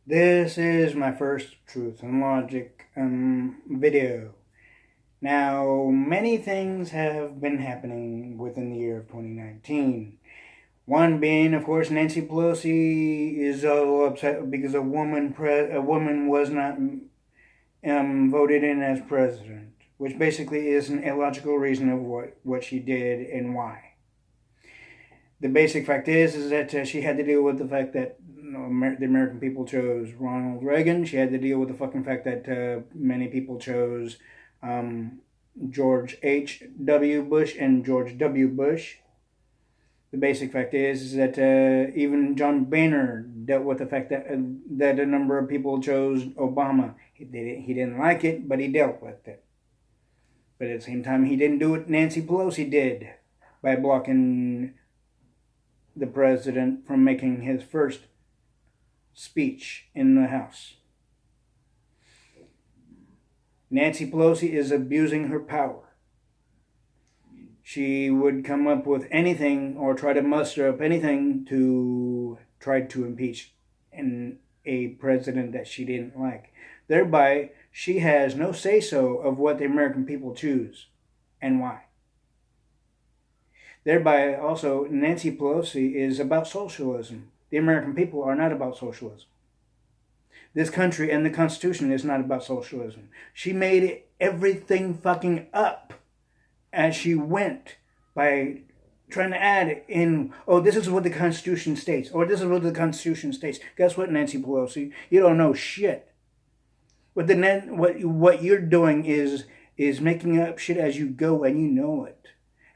This is my first Truth and Logic video. Now, many things have been happening within the year of 2019. One being, of course, Nancy Pelosi is all upset because a woman was not voted in as president, which basically is an illogical reason of what she did and why. The basic fact is that she had to deal with the fact that the American people chose Ronald Reagan. She had to deal with the fucking fact that many people chose George H.W. Bush and George W. Bush. The basic fact is that even John Boehner dealt with the fact that a number of people chose Obama. He didn't like it, but he dealt with it. But at the same time, he didn't do what Nancy Pelosi did by blocking the president from making his first speech in the House. Nancy Pelosi is abusing her power. She would come up with anything or try to muster up anything to try to impeach a president that she didn't like. Thereby, she has no say-so of what the American people choose and why. Thereby, also, Nancy Pelosi is about socialism. The American people are not about socialism. This country and the Constitution is not about socialism. She made everything fucking up as she went by trying to add in, oh, this is what the Constitution states, or this is what the Constitution states. Guess what, Nancy Pelosi? You don't know shit. What you're doing is making up shit as you go, and you know it.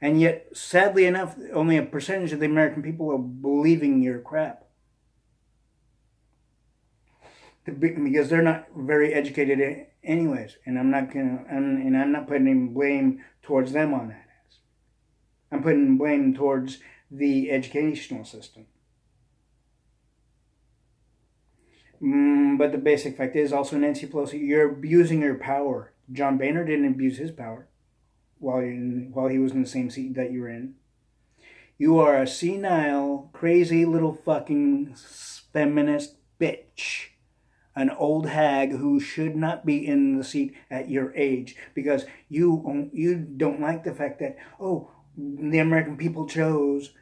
And yet, sadly enough, only a percentage of the American people are believing your crap. Because they're not very educated anyways. And I'm not putting any blame towards them on that. I'm putting blame towards the educational system. But the basic fact is also, Nancy Pelosi, you're abusing your power. John Boehner didn't abuse his power while he was in the same seat that you were in. You are a senile, crazy little fucking feminist bitch. An old hag who should not be in the seat at your age, because you don't like the fact that, oh, the American people chose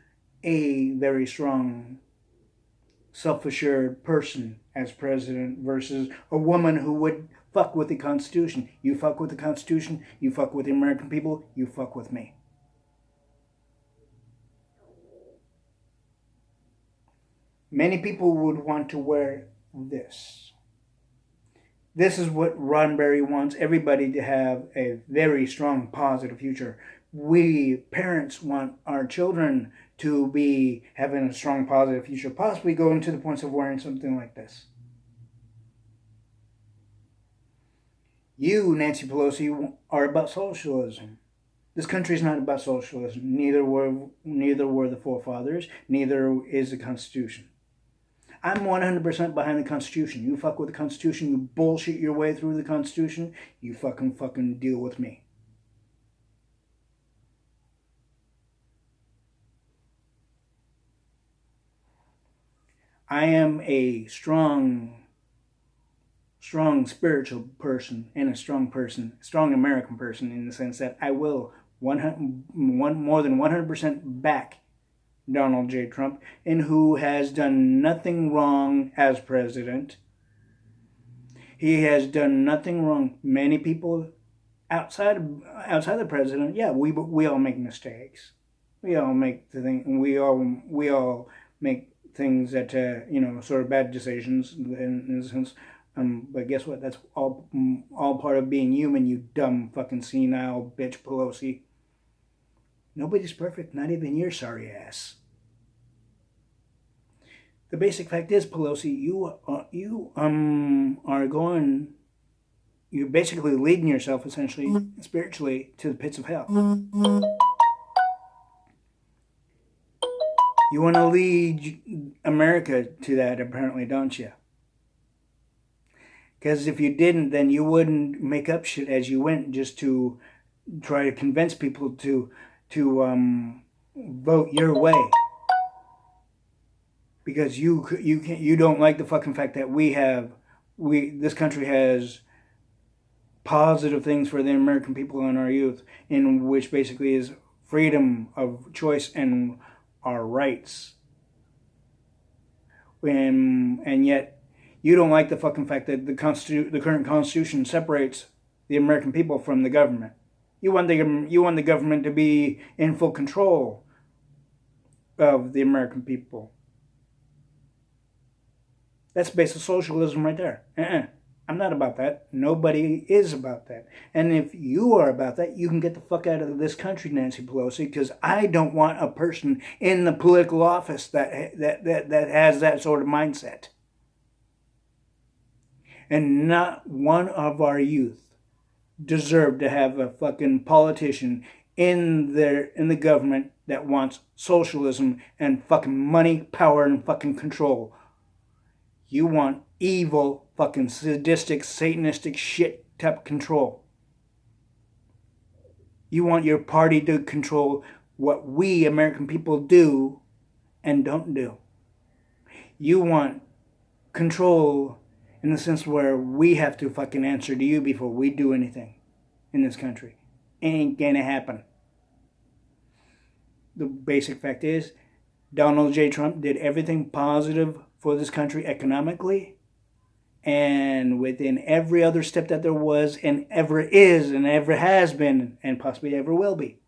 a very strong, self-assured person as president versus a woman who would fuck with the Constitution. You fuck with the Constitution, you fuck with the American people, you fuck with me. Many people would want to wear this. This is what Ron Berry wants everybody to have a very strong, positive future. We parents want our children to be having a strong, positive future, possibly going to the points of wearing something like this. You, Nancy Pelosi, are about socialism. This country is not about socialism. Neither were the forefathers. Neither is the Constitution. I'm 100% behind the Constitution. You fuck with the Constitution, you bullshit your way through the Constitution, you fucking deal with me. I am a strong spiritual person and a strong American person, in the sense that I will more than 100% back Donald J. Trump, and who has done nothing wrong as president. He has done nothing wrong. Many people outside the president, yeah, we all make mistakes. We all make we all make things that sort of bad decisions in a sense. But guess what? That's all part of being human. You dumb fucking senile bitch, Pelosi. Nobody's perfect, not even your sorry ass. The basic fact is, Pelosi, you're basically leading yourself, essentially, spiritually, to the pits of hell. You want to lead America to that, apparently, don't you? Because if you didn't, then you wouldn't make up shit as you went just to try to convince people to vote your way. because you don't like the fucking fact that this country has positive things for the American people and our youth, in which basically is freedom of choice and our rights. And yet you don't like the fucking fact that the current Constitution separates the American people from the government. You want the government to be in full control of the American people. That's basic socialism right there. I'm not about that. Nobody is about that. And if you are about that, you can get the fuck out of this country, Nancy Pelosi, because I don't want a person in the political office that has that sort of mindset. And not one of our youth deserve to have a fucking politician in the government that wants socialism and fucking money, power, and fucking control. You want evil, fucking sadistic, satanistic shit type control. You want your party to control what we American people do and don't do. You want control in the sense where we have to fucking answer to you before we do anything in this country. Ain't gonna happen. The basic fact is, Donald J. Trump did everything positive for this country economically, and within every other step that there was and ever is and ever has been and possibly ever will be.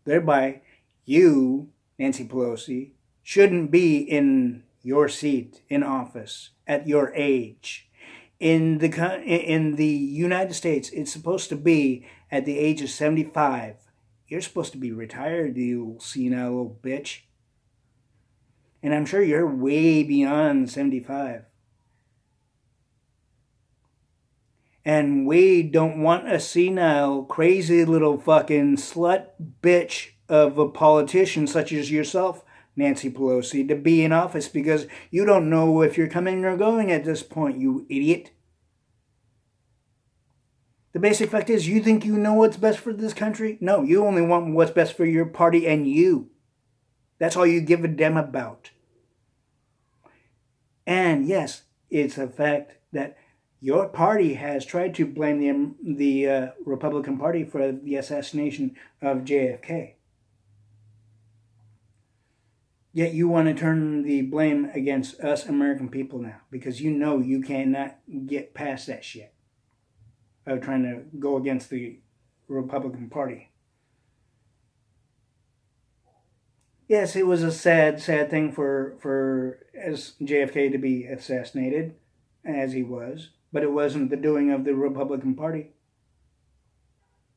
Thereby, you, Nancy Pelosi, shouldn't be in your seat in office at your age. In the United States, it's supposed to be at the age of 75. You're supposed to be retired, you senile little bitch. And I'm sure you're way beyond 75. And we don't want a senile, crazy little fucking slut bitch of a politician such as yourself, Nancy Pelosi, to be in office, because you don't know if you're coming or going at this point, you idiot. The basic fact is, you think you know what's best for this country? No, you only want what's best for your party and you. That's all you give a damn about. And yes, it's a fact that your party has tried to blame the Republican Party for the assassination of JFK. Yet you want to turn the blame against us American people now, because you know you cannot get past that shit of trying to go against the Republican Party. Yes, it was a sad thing for JFK to be assassinated, as he was, but it wasn't the doing of the Republican Party.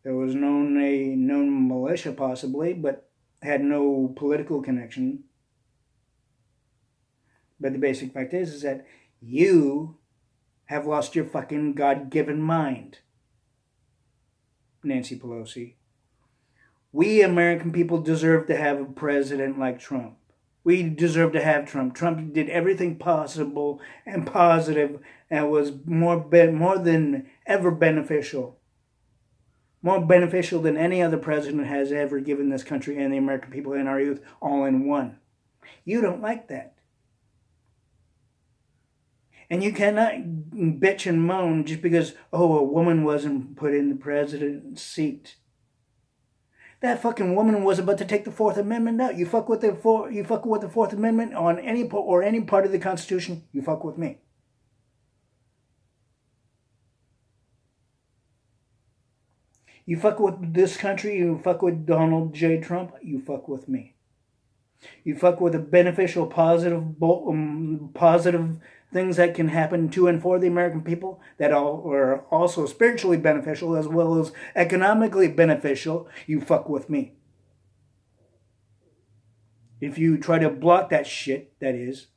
There was a known militia possibly, but had no political connection. But the basic fact is that you have lost your fucking God-given mind, Nancy Pelosi. We American people deserve to have a president like Trump. We deserve to have Trump. Trump did everything possible and positive and was more than ever beneficial. More beneficial than any other president has ever given this country and the American people and our youth all in one. You don't like that. And you cannot bitch and moan just because, a woman wasn't put in the president's seat. That fucking woman was about to take the Fourth Amendment out. You fuck with the Fourth Amendment on any part of the Constitution, you fuck with me. You fuck with this country, you fuck with Donald J. Trump, you fuck with me. You fuck with the beneficial, positive things that can happen to and for the American people that are also spiritually beneficial as well as economically beneficial, you fuck with me. If you try to block that shit, that is.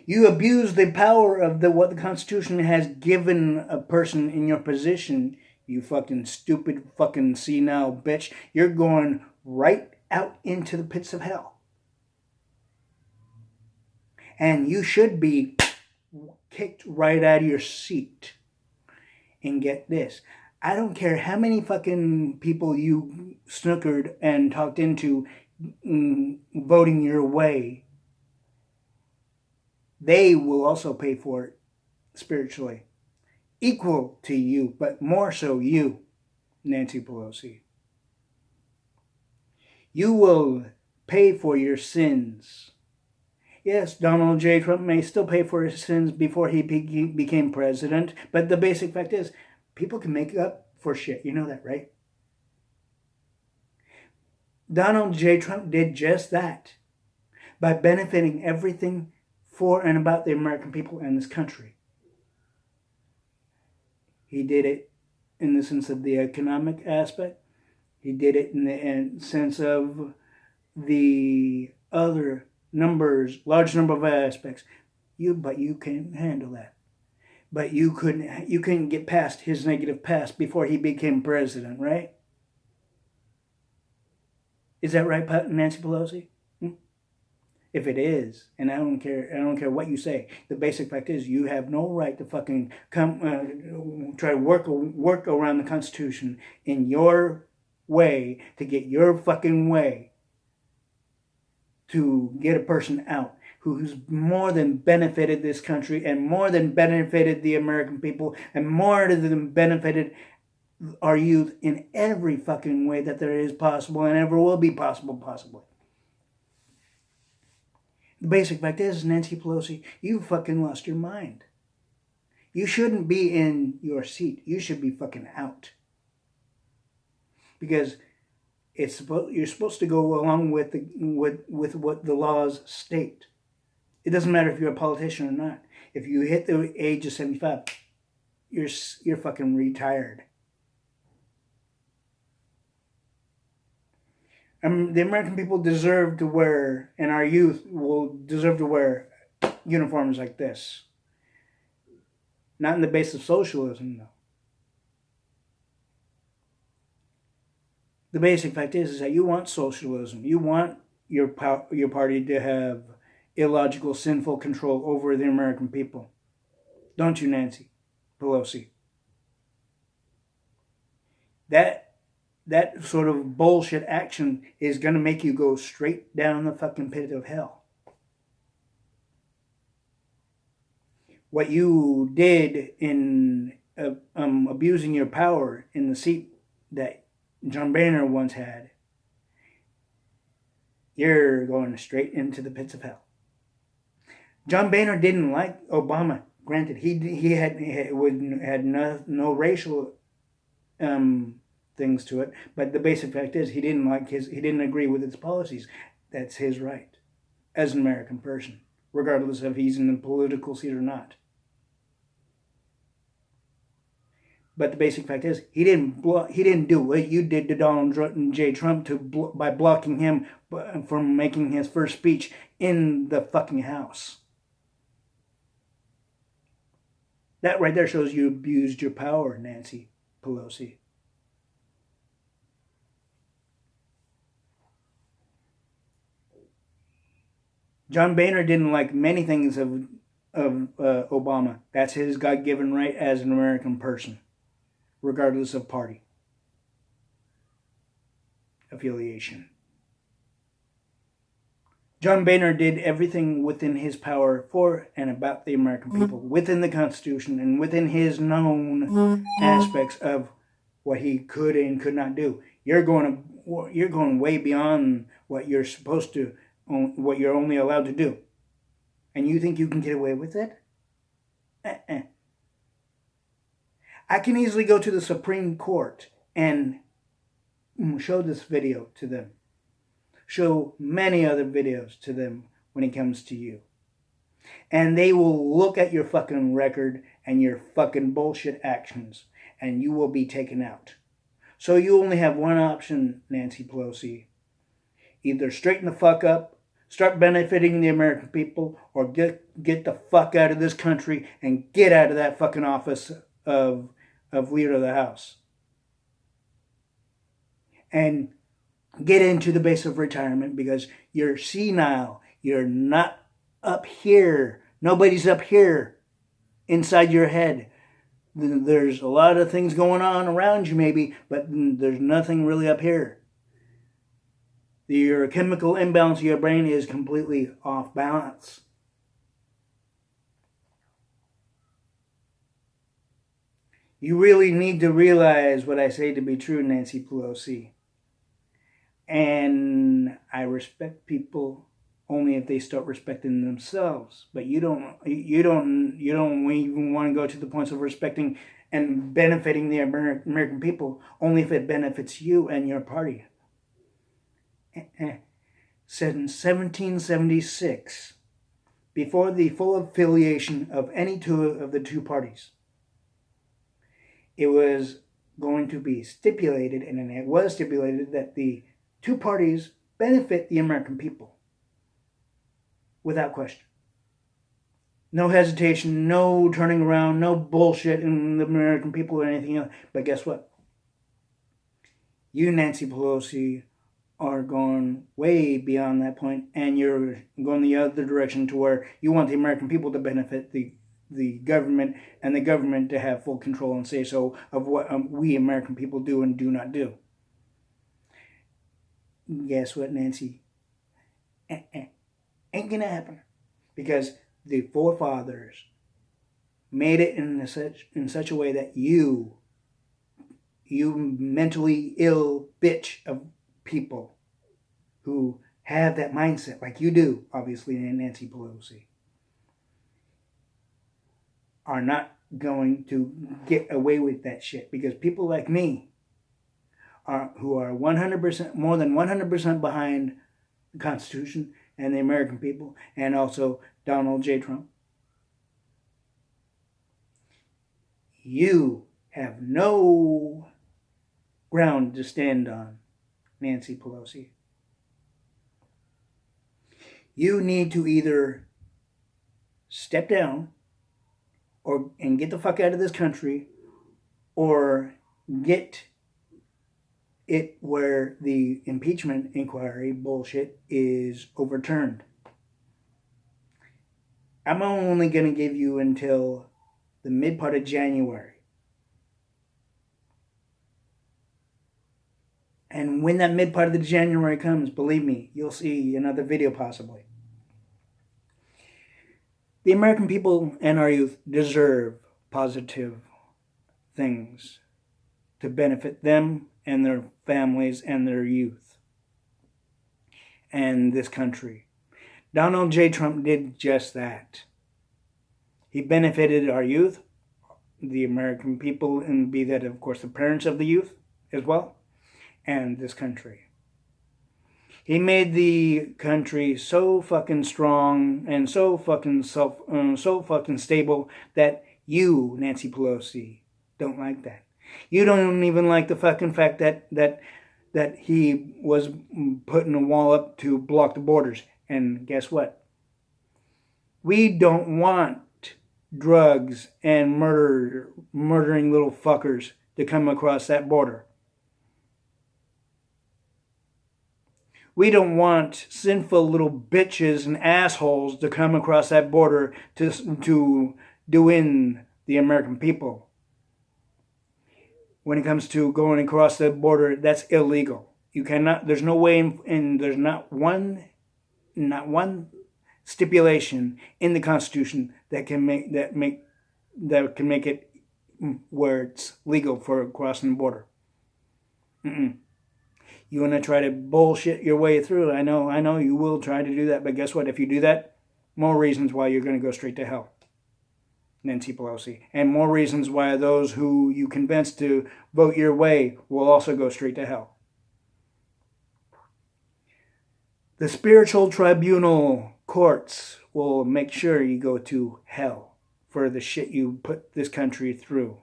You abuse the power of what the Constitution has given a person in your position, you fucking stupid fucking senile bitch. You're going right out into the pits of hell. And you should be kicked right out of your seat. And get this, I don't care how many fucking people you snookered and talked into voting your way. They will also pay for it spiritually. Equal to you, but more so you, Nancy Pelosi. You will pay for your sins. Yes, Donald J. Trump may still pay for his sins before he became president, but the basic fact is, people can make up for shit. You know that, right? Donald J. Trump did just that by benefiting everything for and about the American people and this country. He did it in the sense of the economic aspect. He did it in the sense of the other numbers, large number of aspects. But you can handle that. But you couldn't get past his negative past before he became president, right? Is that right, Nancy Pelosi? If it is, and I don't care what you say, the basic fact is you have no right to fucking try to work around the Constitution in your way to get your fucking way to get a person out who's more than benefited this country and more than benefited the American people and more than benefited our youth in every fucking way that there is possible and ever will be possible, possibly. The basic fact is, Nancy Pelosi, you fucking lost your mind. You shouldn't be in your seat. You should be fucking out. Because you're supposed to go along with what the laws state. It doesn't matter if you're a politician or not. If you hit the age of 75, you're fucking retired. The American people deserve to wear, and our youth will deserve to wear uniforms like this. Not in the base of socialism, though. The basic fact is that you want socialism. You want your party to have illogical, sinful control over the American people. Don't you, Nancy Pelosi? That sort of bullshit action is going to make you go straight down the fucking pit of hell. What you did in abusing your power in the seat that John Boehner once had, you're going straight into the pits of hell. John Boehner didn't like Obama. Granted, he had no racial things to it, but the basic fact is he didn't agree with his policies. That's his right as an American person, regardless if he's in the political seat or not. But the basic fact is he didn't do what you did to Donald J. Trump by blocking him from making his first speech in the fucking House. That right there shows you abused your power, Nancy Pelosi. John Boehner didn't like many things of Obama. That's his God-given right as an American person, regardless of party affiliation. John Boehner did everything within his power for and about the American people, within the Constitution and within his known aspects of what he could and could not do. You're going way beyond what you're supposed to, what you're only allowed to do. And you think you can get away with it? I can easily go to the Supreme Court and show this video to them. Show many other videos to them when it comes to you. And they will look at your fucking record and your fucking bullshit actions, and you will be taken out. So you only have one option, Nancy Pelosi. Either straighten the fuck up, start benefiting the American people, or get the fuck out of this country and get out of that fucking office of Leader of the House. And get into the base of retirement, because you're senile. You're not up here. Nobody's up here inside your head There's a lot of things going on around you maybe, but there's nothing really up here. Your chemical imbalance of your brain is completely off balance. You really need to realize what I say to be true, Nancy Pelosi. And I respect people only if they start respecting themselves. But you don't even want to go to the points of respecting and benefiting the American people only if it benefits you and your party. Since 1776, before the full affiliation of any two of the two parties, it was going to be stipulated, and it was stipulated, that the two parties benefit the American people. Without question. No hesitation, no turning around, no bullshit in the American people or anything else. But guess what? You, Nancy Pelosi, are going way beyond that point, and you're going the other direction to where you want the American people to benefit the government, and the government to have full control and say so of what we American people do and do not do. Guess what, Nancy? Ain't gonna happen, because the forefathers made it in such a way that you mentally ill bitch of people who have that mindset like you do, obviously, Nancy Pelosi, are not going to get away with that shit, because people like me who are 100%, more than 100% behind the Constitution and the American people, and also Donald J. Trump, you have no ground to stand on, Nancy Pelosi. You need to either step down and get the fuck out of this country, or get it where the impeachment inquiry bullshit is overturned. I'm only going to give you until the mid part of January. And when that mid part of the January comes, believe me, you'll see another video possibly. The American people and our youth deserve positive things to benefit them and their families and their youth and this country. Donald J. Trump did just that. He benefited our youth, the American people, and be that, of course, the parents of the youth as well, and this country. He made the country so fucking strong and so fucking stable that you, Nancy Pelosi, don't like that. You don't even like the fucking fact that he was putting a wall up to block the borders. And guess what? We don't want drugs and murdering little fuckers to come across that border. We don't want sinful little bitches and assholes to come across that border to do in the American people. When it comes to going across the border, that's illegal. You cannot. There's no way, and there's not one stipulation in the Constitution that can make it where it's legal for crossing the border. You want to try to bullshit your way through. I know you will try to do that, but guess what? If you do that, more reasons why you're going to go straight to hell, Nancy Pelosi. And more reasons why those who you convince to vote your way will also go straight to hell. The spiritual tribunal courts will make sure you go to hell for the shit you put this country through,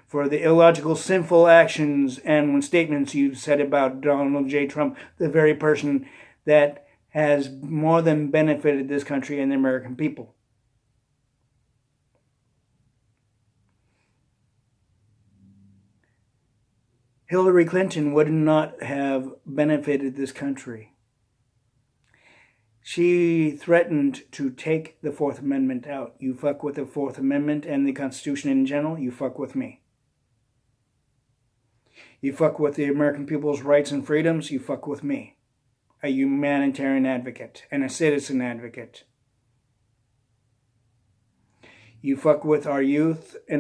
for the illogical, sinful actions and statements you said about Donald J. Trump, the very person that has more than benefited this country and the American people. Hillary Clinton would not have benefited this country. She threatened to take the Fourth Amendment out. You fuck with the Fourth Amendment and the Constitution in general, you fuck with me. You fuck with the American people's rights and freedoms, you fuck with me. A humanitarian advocate and a citizen advocate. You fuck with our youth in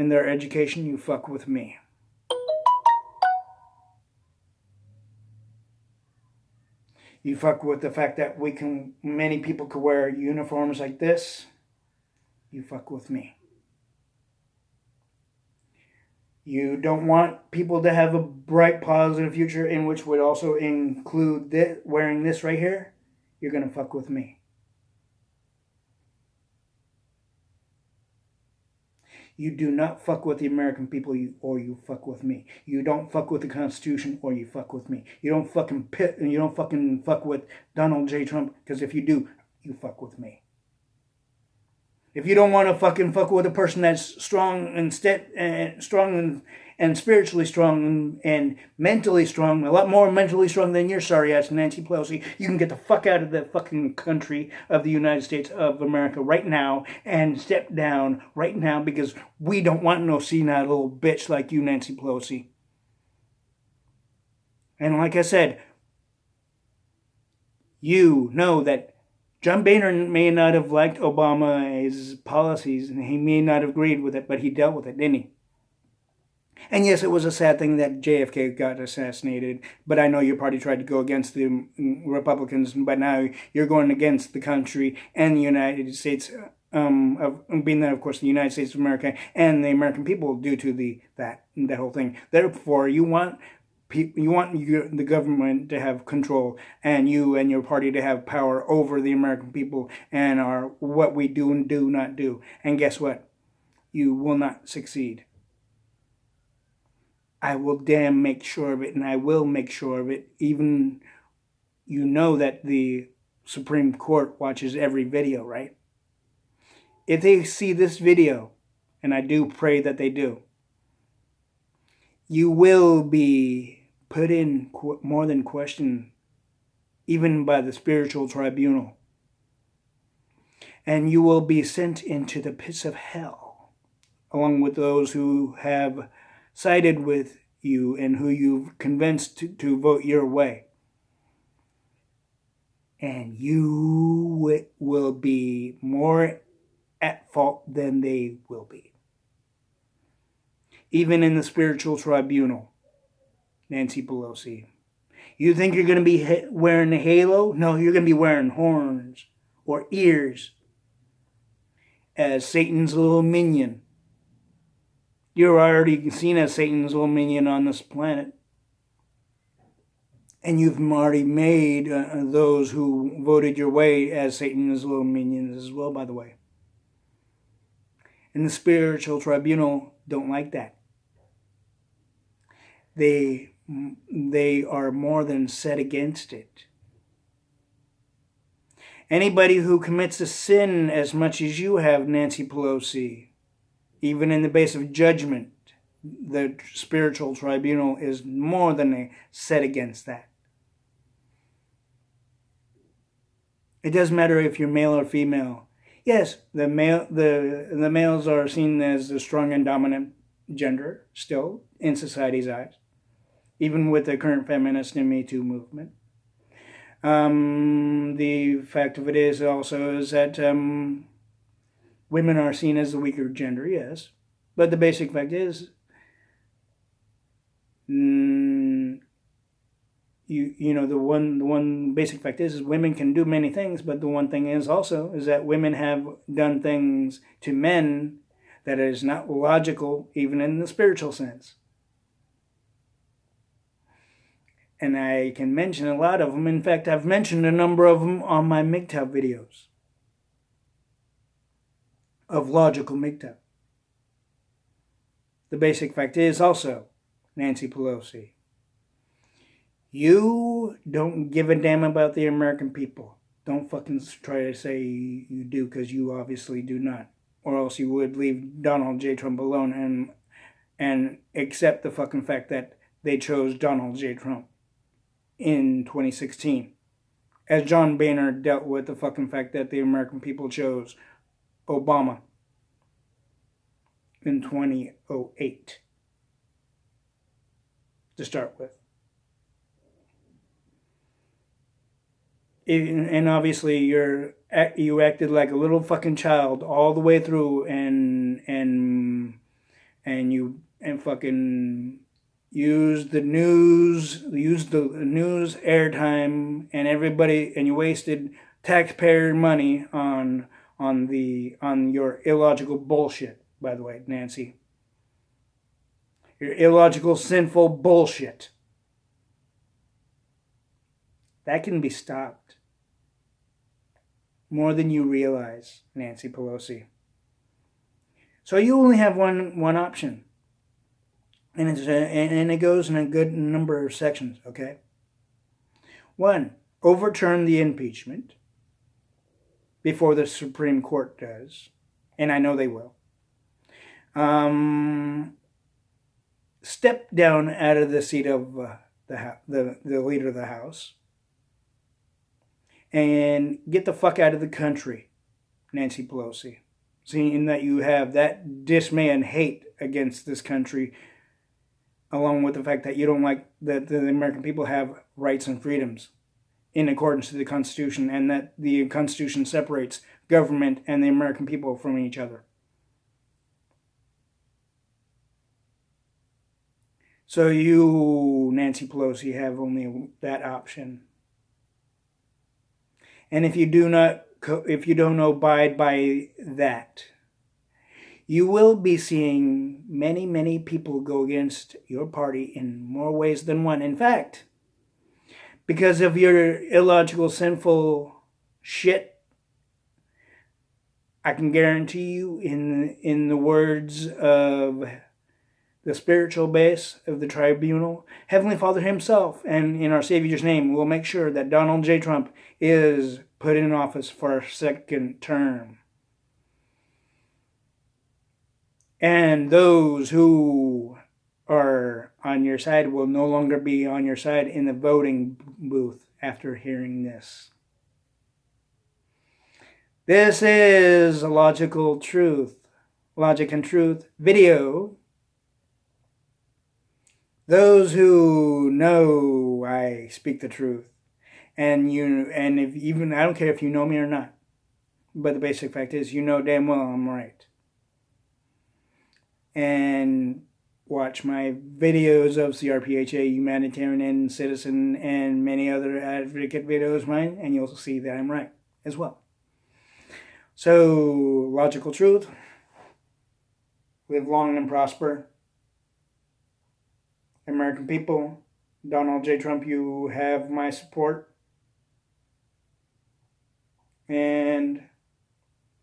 their education, you fuck with me. You fuck with the fact that many people could wear uniforms like this, you fuck with me. You don't want people to have a bright, positive future, in which would also include wearing this right here, you're going to fuck with me. You do not fuck with the American people, or you fuck with me. You don't fuck with the Constitution, or you fuck with me. You don't fucking fuck with Donald J. Trump, because if you do, you fuck with me. If you don't want to fucking fuck with a person that's strong and spiritually strong and mentally strong, a lot more mentally strong than your sorry ass Nancy Pelosi, you can get the fuck out of the fucking country of the United States of America right now and step down right now, because we don't want no senile little bitch like you, Nancy Pelosi. And like I said, you know that John Boehner may not have liked Obama's policies, and he may not have agreed with it, but he dealt with it, didn't he? And yes, it was a sad thing that JFK got assassinated, but I know your party tried to go against the Republicans, but now you're going against the country and the United States, being that, of course, the United States of America and the American people due to that whole thing. Therefore, you want the government to have control, and you and your party to have power over the American people and what we do and do not do. And guess what? You will not succeed. I will damn make sure of it, and I will make sure of it. Even you know that the Supreme Court watches every video, right? If they see this video, and I do pray that they do, you will be put in more than question, even by the spiritual tribunal. And you will be sent into the pits of hell, along with those who have sided with you and who you've convinced to vote your way. And you will be more at fault than they will be. Even in the spiritual tribunal, Nancy Pelosi. You think you're going to be wearing a halo? No, you're going to be wearing horns or ears as Satan's little minion. You're already seen as Satan's little minion on this planet. And you've already made those who voted your way as Satan's little minions as well, by the way. And the spiritual tribunal don't like that. They are more than set against it. Anybody who commits a sin as much as you have, Nancy Pelosi, even in the base of judgment, the spiritual tribunal is more than set against that. It doesn't matter if you're male or female. Yes, the males are seen as the strong and dominant gender still in society's eyes, even with the current feminist and Me Too movement. The fact of it is also is that women are seen as the weaker gender, yes. But the basic fact is, the one basic fact is women can do many things, but the one thing is also is that women have done things to men that is not logical, even in the spiritual sense. And I can mention a lot of them. In fact, I've mentioned a number of them on my MGTOW videos of logical MGTOW. The basic fact is also, Nancy Pelosi, you don't give a damn about the American people. Don't fucking try to say you do, because you obviously do not. Or else you would leave Donald J. Trump alone and accept the fucking fact that they chose Donald J. Trump in 2016 as John Boehner dealt with the fucking fact that the American people chose Obama in 2008 to start with. And obviously you acted like a little fucking child all the way through, and fucking used the news airtime, and everybody, and you wasted taxpayer money on your illogical bullshit. By the way, Nancy, your illogical, sinful bullshit. That can be stopped more than you realize, Nancy Pelosi. So you only have one option, and it goes in a good number of sections. Okay. 1, overturn the impeachment before the Supreme Court does, and I know they will. Step down out of the seat of the leader of the House, and get the fuck out of the country, Nancy Pelosi. Seeing that you have that dismay and hate against this country, along with the fact that you don't like that the American people have rights and freedoms in accordance to the Constitution, and that the Constitution separates government and the American people from each other. So you, Nancy Pelosi, have only that option. And if you don't abide by that, you will be seeing many, many people go against your party in more ways than one. In fact, because of your illogical, sinful shit, I can guarantee you, in the words of the spiritual base of the tribunal, Heavenly Father himself, and in our Savior's name, will make sure that Donald J. Trump is put in office for a second term. And those who are on your side will no longer be on your side in the voting booth after hearing this. This is a Logic and Truth video. Those who know I speak the truth, and if even I don't care if you know me or not, but the basic fact is you know damn well I'm right. And watch my videos of CRPHA, Humanitarian and Citizen, and many other advocate videos of mine, and you'll see that I'm right as well. So, logical truth. Live long and prosper. American people, Donald J. Trump, you have my support. And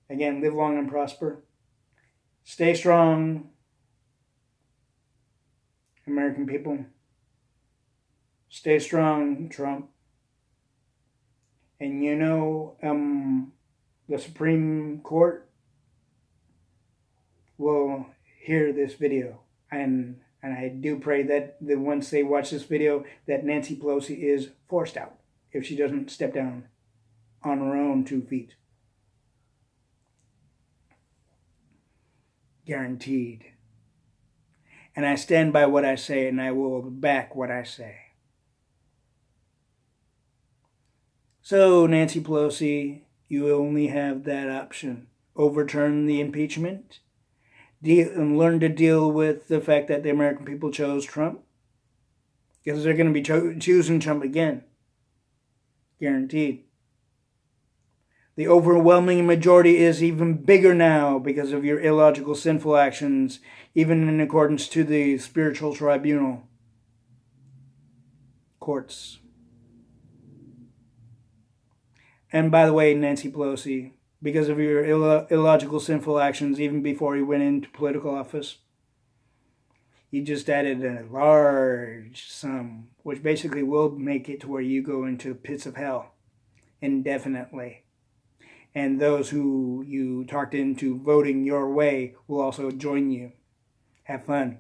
again, live long and prosper. Stay strong, American people. Stay strong, Trump. And the Supreme Court will hear this video. And I do pray that once they watch this video, that Nancy Pelosi is forced out if she doesn't step down on her own 2 feet. Guaranteed. And I stand by what I say, and I will back what I say. So, Nancy Pelosi, you only have that option. Overturn the impeachment. And learn to deal with the fact that the American people chose Trump. Because they're going to be choosing Trump again. Guaranteed. The overwhelming majority is even bigger now because of your illogical, sinful actions, even in accordance to the spiritual tribunal courts. And by the way, Nancy Pelosi, because of your illogical, sinful actions, even before you went into political office, you just added a large sum, which basically will make it to where you go into the pits of hell indefinitely. And those who you talked into voting your way will also join you. Have fun.